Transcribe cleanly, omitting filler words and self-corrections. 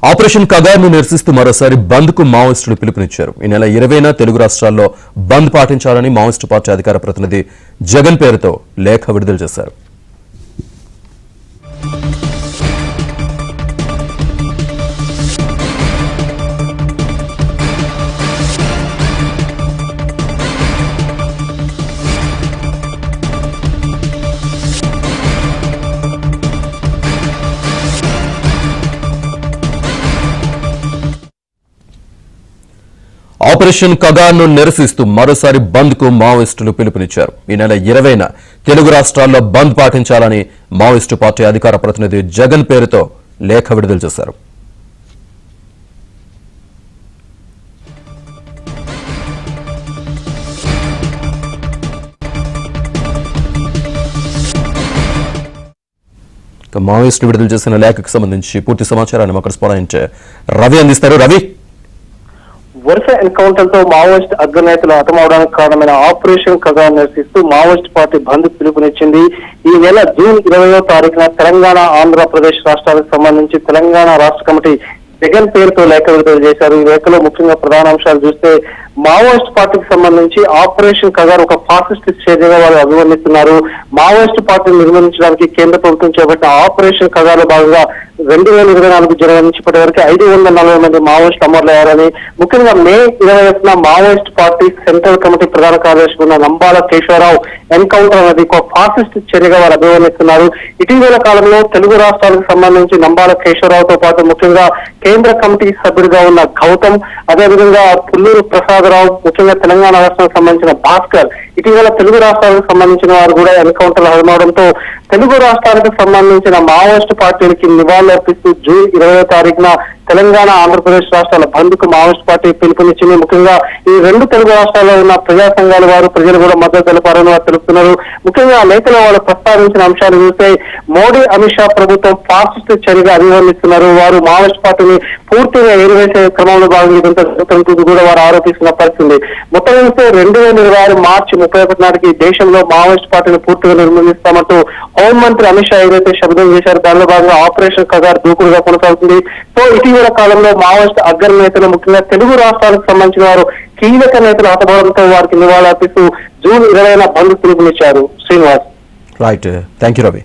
Operation కగార్ను నిరసిస్తూ మరోసారి బంద్ కు మావోయిస్టులు పిలుపునిచ్చారు. ఈ నెల 20న తెలుగు రాష్ట్రాల్లో బంద్ పాటించాలని మావోయిస్టు పార్టీ అధికార ప్రతినిధి జగన్ పేరుతో లేఖ విడుదల చేశారు. ఆపరేషన్ కగార్ను నిరసిస్తూ మరోసారి బంద్ కు మావోయిస్టులు పిలుపునిచ్చారు. ఈ నెల 20న తెలుగు రాష్ట్రాల్లో బంద్ పాటించాలని మావోయిస్టు పార్టీ అధికార ప్రతినిధి జగన్ పేరుతో లేఖ విడుదల చేశారు. మావోయిస్టులు విడుదల చేసిన లేఖకు సంబంధించి పూర్తి సమాచారాన్ని మా కరెస్పాండెంట్ రవి అందిస్తారు. రవి, వరుస ఎన్కౌంటర్తో మావోయిస్ట్ అగ్రనేతలు హతమవడానికి కారణమైన ఆపరేషన్ కగార్ నిరసిస్తూ మావోయిస్ట్ పార్టీ బంద్ పిలుపునిచ్చింది. ఈ నెల జూన్ 20వ తారీఖున తెలంగాణ, ఆంధ్రప్రదేశ్ రాష్ట్రాలకు సంబంధించి తెలంగాణ రాష్ట్ర కమిటీ జగన్ పేరుతో లేఖ విడుదల చేశారు. ఈ లేఖలో ముఖ్యంగా ప్రధాన అంశాలు చూస్తే మావోయిస్ట్ పార్టీకి సంబంధించి ఆపరేషన్ కగార్ ఒక ఫాసిస్ట్ చర్యగా వారు అభివర్ణిస్తున్నారు. మావోయిస్ట్ పార్టీని నిర్మించడానికి కేంద్ర ప్రభుత్వం చేపట్టిన ఆపరేషన్ కగార్ లో భాగంగా 2024 జనవరి నుంచి ఇప్పటి వరకు 540 మంది మావోయిస్టులు అమరులయ్యారని, ముఖ్యంగా మే 20న మావోయిస్ట్ పార్టీ సెంట్రల్ కమిటీ ప్రధాన కార్యదర్శి ఉన్న నంబాల కేశవరావు ఎన్కౌంటర్ అనేది ఒక ఫాసిస్ట్ చర్యగా వారు అభివర్ణిస్తున్నారు. ఇటీవల కాలంలో తెలుగు రాష్ట్రాలకు సంబంధించి నంబాల కేశవరావుతో పాటు ముఖ్యంగా కేంద్ర కమిటీ సభ్యుడిగా ఉన్న గౌతమ్, అదేవిధంగా పుల్లూరు ప్రసాదరావు, ముఖ్యంగా తెలంగాణ రాష్ట్రానికి సంబంధించిన భాస్కర్ ఇటీవల తెలుగు రాష్ట్రాలకు సంబంధించిన వారు కూడా ఎన్కౌంటర్ హతమవడంతో తెలుగు రాష్ట్రాలకు సంబంధించిన మావోయిస్టు పార్టీలకి నివాళులర్పిస్తూ జూన్ 20వ తారీఖున తెలంగాణ, ఆంధ్రప్రదేశ్ రాష్ట్రాల బంద్ కు మావోయిస్ట్ పార్టీ పిలుపునిచ్చింది. ముఖ్యంగా ఈ రెండు తెలుగు రాష్ట్రాల్లో ఉన్న ప్రజా సంఘాల వారు, ప్రజలు కూడా మద్దతు తెలిపారని వారు తెలుపుతున్నారు. ముఖ్యంగా ఆ లేఖలో వాళ్ళు ప్రస్తావించిన అంశాలు చూస్తే మోడీ, అమిత్ షా ప్రభుత్వం ఫాసిస్ట్ చర్యగా అభివర్ణిస్తున్నారు. వారు మావోయిస్ట్ పార్టీని పూర్తిగా ఏరివేసే క్రమంలో భాగంగా ఇదంతా జరుగుతున్నట్టు కూడా వారు ఆరోపిస్తున్న పరిస్థితి. మొత్తం చూస్తే 2026 మార్చి 31 నాటికి దేశంలో మావోయిస్ట్ పార్టీని పూర్తిగా నిర్మూలిస్తామంటూ హోంమంత్రి అమిత్ షా ఏదైతే శబ్దం చేశారో దానిలో భాగంగా ఆపరేషన్ కగార్ దూకుడుగా కొనసాగుతుంది. సో ఇటీవల కాలంలో మావోయిస్ట్ అగ్రనేతలు, ముఖ్యంగా తెలుగు రాష్ట్రాలకు సంబంధించిన వారు కీలక నేతలు హతమవడంతో వారికి నివాళులర్పిస్తూ జూన్ 20న బంద్ పిలుపునిచ్చారు. Srinivas. Right, thank you Ravi.